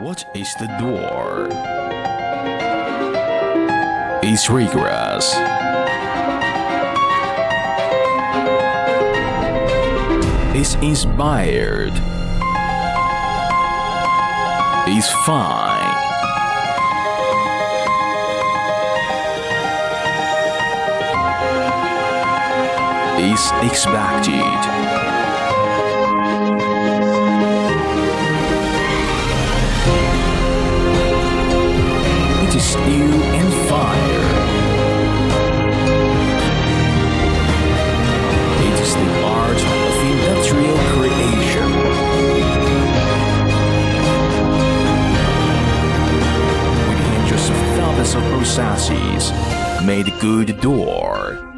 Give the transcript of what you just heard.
What is the door? It's rigorous. It's inspired. It's fine. It's expected. It is steel and fire. It is the art of industrial creation. With hundreds of thousands of processes, made a good door.